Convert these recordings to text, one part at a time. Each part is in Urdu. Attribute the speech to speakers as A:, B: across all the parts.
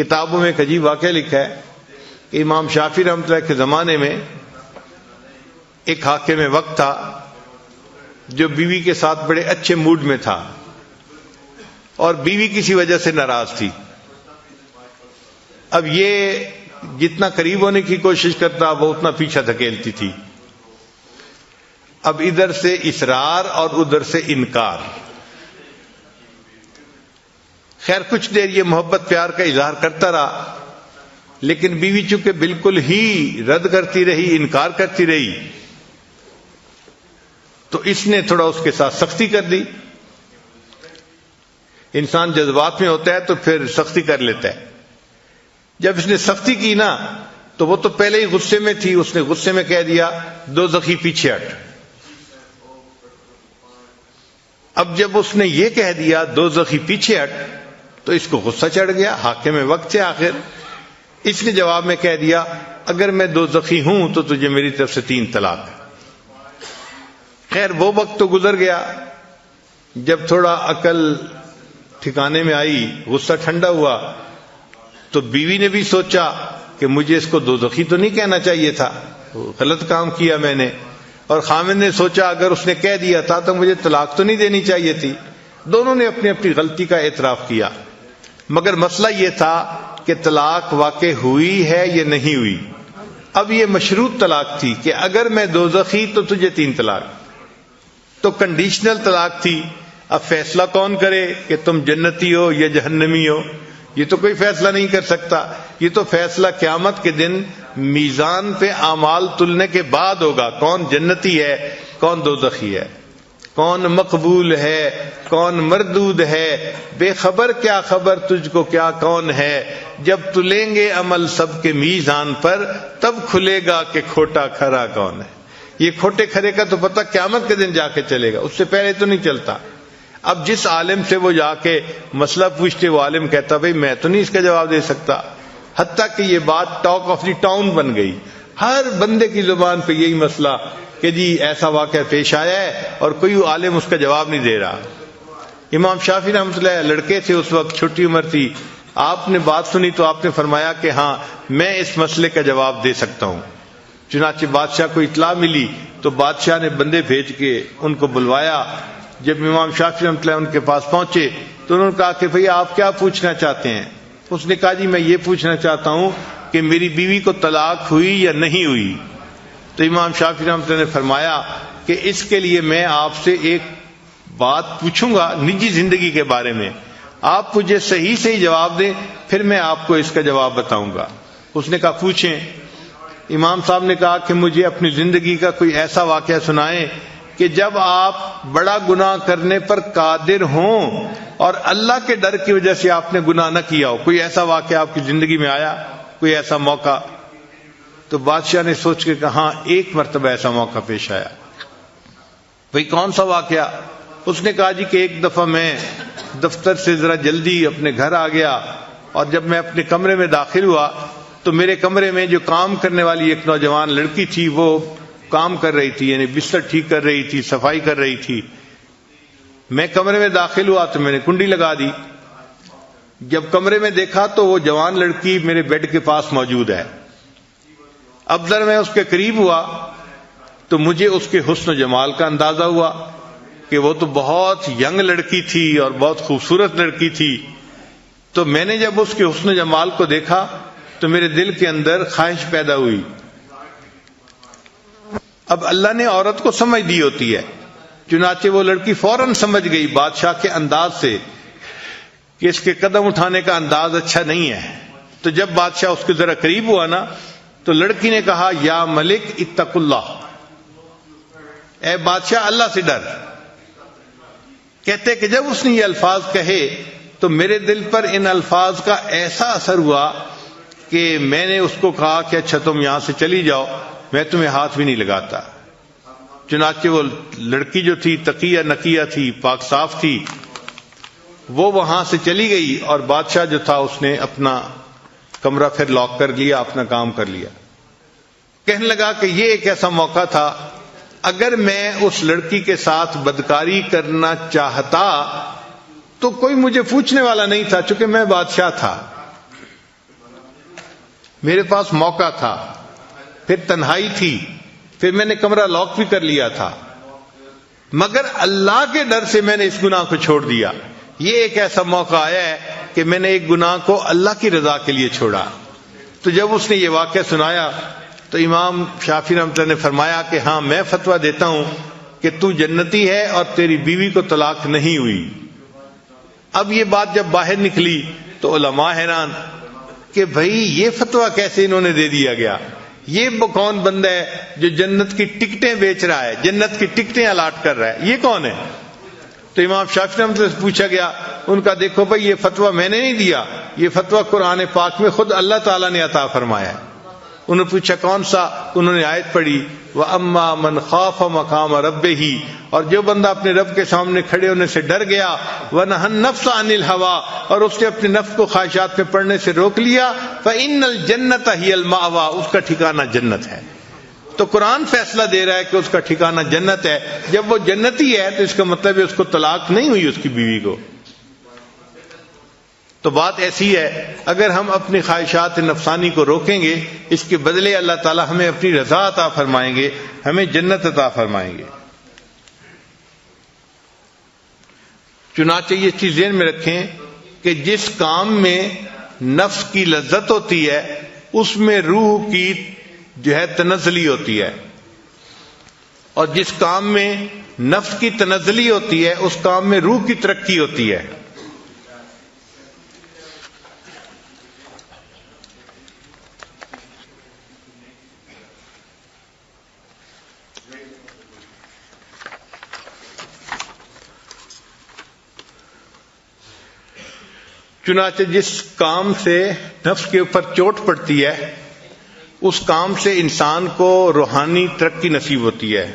A: کتابوں میں ایک عجیب واقعہ لکھا ہے کہ امام شافعی رحمۃ اللہ کے زمانے میں ایک حاکم وقت تھا جو بیوی کے ساتھ بڑے اچھے موڈ میں تھا، اور بیوی کسی وجہ سے ناراض تھی۔ اب یہ جتنا قریب ہونے کی کوشش کرتا وہ اتنا پیچھا دھکیلتی تھی۔ اب ادھر سے اصرار اور ادھر سے انکار۔ خیر کچھ دیر یہ محبت پیار کا اظہار کرتا رہا، لیکن بیوی چونکہ بالکل ہی رد کرتی رہی، انکار کرتی رہی، تو اس نے تھوڑا اس کے ساتھ سختی کر دی۔ انسان جذبات میں ہوتا ہے تو پھر سختی کر لیتا ہے۔ جب اس نے سختی کی نا تو وہ تو پہلے ہی غصے میں تھی، اس نے غصے میں کہہ دیا دوزخی پیچھے ہٹ۔ اب جب اس نے یہ کہہ دیا دوزخی پیچھے ہٹ تو اس کو غصہ چڑھ گیا، حاکم وقت سے آخر۔ اس نے جواب میں کہہ دیا اگر میں دوزخی ہوں تو تجھے میری طرف سے 3 طلاق ہے۔ خیر وہ وقت تو گزر گیا، جب تھوڑا عقل ٹھکانے میں آئی، غصہ ٹھنڈا ہوا، تو بیوی نے بھی سوچا کہ مجھے اس کو دوزخی تو نہیں کہنا چاہیے تھا، غلط کام کیا میں نے، اور خامن نے سوچا اگر اس نے کہہ دیا تھا تو مجھے طلاق تو نہیں دینی چاہیے تھی۔ دونوں نے اپنی اپنی غلطی کا اعتراف کیا، مگر مسئلہ یہ تھا کہ طلاق واقع ہوئی ہے یا نہیں ہوئی۔ اب یہ مشروط طلاق تھی کہ اگر میں دوزخی تو تجھے 3 طلاق، تو کنڈیشنل طلاق تھی۔ اب فیصلہ کون کرے کہ تم جنتی ہو یا جہنمی ہو؟ یہ تو کوئی فیصلہ نہیں کر سکتا، یہ تو فیصلہ قیامت کے دن میزان پہ اعمال تلنے کے بعد ہوگا، کون جنتی ہے کون دوزخی ہے، کون مقبول ہے کون مردود ہے۔ بے خبر کیا خبر تجھ کو کیا کون ہے، جب تلیں گے عمل سب کے میزان پر تب کھلے گا کہ کھوٹا کھرا کون ہے۔ یہ کھوٹے کھرے کا تو پتہ قیامت کے دن جا کے چلے گا، اس سے پہلے تو نہیں چلتا۔ اب جس عالم سے وہ جا کے مسئلہ پوچھتے وہ عالم کہتا بھئی میں تو نہیں اس کا جواب دے سکتا، حتیٰ کہ یہ بات ٹاک آف دی ٹاؤن بن گئی، ہر بندے کی زبان پہ یہی مسئلہ کہ جی ایسا واقعہ پیش آیا ہے اور کوئی عالم اس کا جواب نہیں دے رہا۔ امام شافعی رحمۃ اللہ لڑکے تھے اس وقت، چھوٹی عمر تھی، آپ نے بات سنی تو آپ نے فرمایا کہ ہاں میں اس مسئلے کا جواب دے سکتا ہوں۔ چنانچہ بادشاہ کو اطلاع ملی تو بادشاہ نے بندے بھیج کے ان کو بلوایا۔ جب امام شافعی رحمۃ اللہ ان کے پاس پہنچے تو انہوں نے کہا کہ بھئی آپ کیا پوچھنا چاہتے ہیں؟ اس نے کہا جی میں یہ پوچھنا چاہتا ہوں کہ میری بیوی کو طلاق ہوئی یا نہیں ہوئی؟ تو امام شافعی رحمۃ اللہ نے فرمایا کہ اس کے لیے میں آپ سے ایک بات پوچھوں گا نجی زندگی کے بارے میں، آپ مجھے صحیح صحیح جواب دیں پھر میں آپ کو اس کا جواب بتاؤں گا۔ اس نے کہا پوچھیں۔ امام صاحب نے کہا کہ مجھے اپنی زندگی کا کوئی ایسا واقعہ سنائیں کہ جب آپ بڑا گناہ کرنے پر قادر ہوں اور اللہ کے ڈر کی وجہ سے آپ نے گناہ نہ کیا ہو، کوئی ایسا واقعہ آپ کی زندگی میں آیا، کوئی ایسا موقع؟ تو بادشاہ نے سوچ کے کہا ہاں ایک مرتبہ ایسا موقع پیش آیا۔ بھئی کون سا واقعہ؟ اس نے کہا جی کہ ایک دفعہ میں دفتر سے ذرا جلدی اپنے گھر آ گیا، اور جب میں اپنے کمرے میں داخل ہوا تو میرے کمرے میں جو کام کرنے والی ایک نوجوان لڑکی تھی وہ کام کر رہی تھی، یعنی بستر ٹھیک کر رہی تھی، صفائی کر رہی تھی۔ میں کمرے میں داخل ہوا تو میں نے کنڈی لگا دی۔ جب کمرے میں دیکھا تو وہ جوان لڑکی میرے بیڈ کے پاس موجود ہے۔ اب ذرا میں اس کے قریب ہوا تو مجھے اس کے حسن و جمال کا اندازہ ہوا کہ وہ تو بہت ینگ لڑکی تھی اور بہت خوبصورت لڑکی تھی۔ تو میں نے جب اس کے حسن و جمال کو دیکھا تو میرے دل کے اندر خواہش پیدا ہوئی۔ اب اللہ نے عورت کو سمجھ دی ہوتی ہے، چنانچہ وہ لڑکی فوراً سمجھ گئی بادشاہ کے انداز سے کہ اس کے قدم اٹھانے کا انداز اچھا نہیں ہے۔ تو جب بادشاہ اس کے ذرا قریب ہوا نا تو لڑکی نے کہا یا ملک اتق اللہ، اے بادشاہ اللہ سے ڈر۔ کہتے کہ جب اس نے یہ الفاظ کہے تو میرے دل پر ان الفاظ کا ایسا اثر ہوا کہ میں نے اس کو کہا کہ اچھا تم یہاں سے چلی جاؤ، میں تمہیں ہاتھ بھی نہیں لگاتا۔ چنانچہ وہ لڑکی جو تھی تقیہ نقیہ تھی، پاک صاف تھی، وہ وہاں سے چلی گئی، اور بادشاہ جو تھا اس نے اپنا کمرہ پھر لاک کر لیا، اپنا کام کر لیا۔ کہنے لگا کہ یہ ایک ایسا موقع تھا، اگر میں اس لڑکی کے ساتھ بدکاری کرنا چاہتا تو کوئی مجھے پوچھنے والا نہیں تھا، چونکہ میں بادشاہ تھا۔ میرے پاس موقع تھا، پھر تنہائی تھی، پھر میں نے کمرہ لاک بھی کر لیا تھا، مگر اللہ کے ڈر سے میں نے اس گناہ کو چھوڑ دیا۔ یہ ایک ایسا موقع آیا ہے کہ میں نے ایک گناہ کو اللہ کی رضا کے لیے چھوڑا۔ تو جب اس نے یہ واقعہ سنایا تو امام شافعی رحمۃ اللہ نے فرمایا کہ ہاں میں فتویٰ دیتا ہوں کہ تو جنتی ہے اور تیری بیوی کو طلاق نہیں ہوئی۔ اب یہ بات جب باہر نکلی تو علماء حیران کہ بھئی یہ فتویٰ کیسے انہوں نے دے دیا گیا، یہ کون بندہ ہے جو جنت کی ٹکٹیں بیچ رہا ہے، جنت کی ٹکٹیں الاٹ کر رہا ہے، یہ کون ہے؟ تو امام شافعی رحمۃ اللہ سے پوچھا گیا، ان کا دیکھو بھئی یہ فتویٰ میں نے نہیں دیا، یہ فتویٰ قرآن پاک میں خود اللہ تعالیٰ نے عطا فرمایا ہے۔ انہوں نے پوچھا کون سا؟ انہوں نے آیت پڑھی وَأَمَّا مَنْ خَافَ مَقَامَ رَبِّهِ، اور جو بندہ اپنے رب کے سامنے کھڑے ہونے سے ڈر گیا، وَنَهَى النَّفْسَ عَنِ الْهَوَىٰ، اور اس نے اپنے نفس کو خواہشات میں پڑنے سے روک لیا، فَإِنَّ الْجَنَّةَ هِيَ الْمَأْوَىٰ، اس کا ٹھکانہ جنت ہے۔ تو قرآن فیصلہ دے رہا ہے کہ اس کا ٹھکانہ جنت ہے۔ جب وہ جنتی ہے تو اس کا مطلب ہے اس کو طلاق نہیں ہوئی اس کی بیوی کو۔ تو بات ایسی ہے، اگر ہم اپنی خواہشات نفسانی کو روکیں گے، اس کے بدلے اللہ تعالی ہمیں اپنی رضا عطا فرمائیں گے، ہمیں جنت عطا فرمائیں گے۔ چنانچہ یہ چیز ذہن میں رکھیں کہ جس کام میں نفس کی لذت ہوتی ہے اس میں روح کی جو ہے تنزلی ہوتی ہے، اور جس کام میں نفس کی تنزلی ہوتی ہے اس کام میں روح کی ترقی ہوتی ہے۔ چنانچہ جس کام سے نفس کے اوپر چوٹ پڑتی ہے اس کام سے انسان کو روحانی ترقی نصیب ہوتی ہے،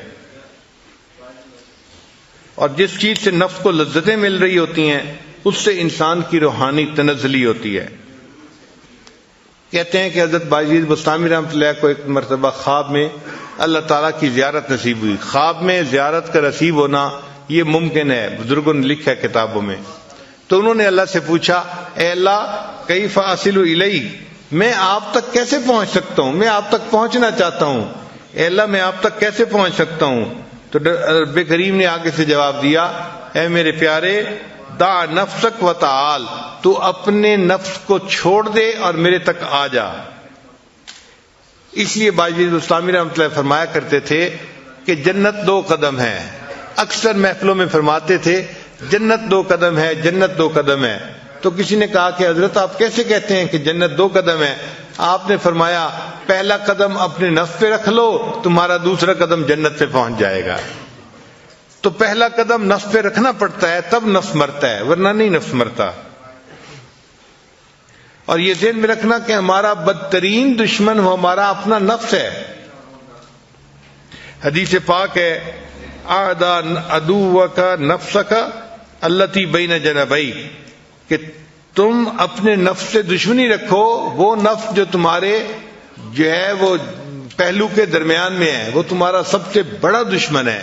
A: اور جس چیز سے نفس کو لذتیں مل رہی ہوتی ہیں اس سے انسان کی روحانی تنزلی ہوتی ہے۔ کہتے ہیں کہ حضرت بایزید بسطامی رحمۃ اللہ کو ایک مرتبہ خواب میں اللہ تعالیٰ کی زیارت نصیب ہوئی۔ خواب میں زیارت کا نصیب ہونا یہ ممکن ہے، بزرگوں نے لکھا ہے کتابوں میں۔ تو انہوں نے اللہ سے پوچھا، اے اللہ کیف اصل الیک، میں آپ تک کیسے پہنچ سکتا ہوں، میں آپ تک پہنچنا چاہتا ہوں، اے اللہ میں آپ تک کیسے پہنچ سکتا ہوں؟ تو رب کریم نے آگے سے جواب دیا، اے میرے پیارے دع نفسک وتعال، تو اپنے نفس کو چھوڑ دے اور میرے تک آ جا۔ اس لیے بایزید بسطامی رحمۃ اللہ فرمایا کرتے تھے کہ جنت 2 قدم ہے۔ اکثر محفلوں میں فرماتے تھے جنت 2 قدم ہے، جنت 2 قدم ہے۔ تو کسی نے کہا کہ حضرت آپ کیسے کہتے ہیں کہ جنت 2 قدم ہے؟ آپ نے فرمایا پہلا قدم اپنے نفس پہ رکھ لو، تمہارا دوسرا قدم جنت پہ پہنچ جائے گا۔ تو پہلا قدم نفس پہ رکھنا پڑتا ہے تب نفس مرتا ہے، ورنہ نہیں نفس مرتا۔ اور یہ ذہن میں رکھنا کہ ہمارا بدترین دشمن وہ ہمارا اپنا نفس ہے۔ حدیث پاک ہے اعداء عدوک نفسک التی بین جنبیک، کہ تم اپنے نفس سے دشمنی رکھو، وہ نفس جو تمہارے جو ہے وہ پہلو کے درمیان میں ہے، وہ تمہارا سب سے بڑا دشمن ہے۔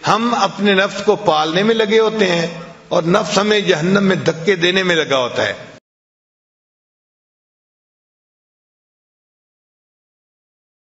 A: ہم اپنے نفس کو پالنے میں لگے ہوتے ہیں اور نفس ہمیں جہنم میں دھکے دینے میں لگا ہوتا ہے۔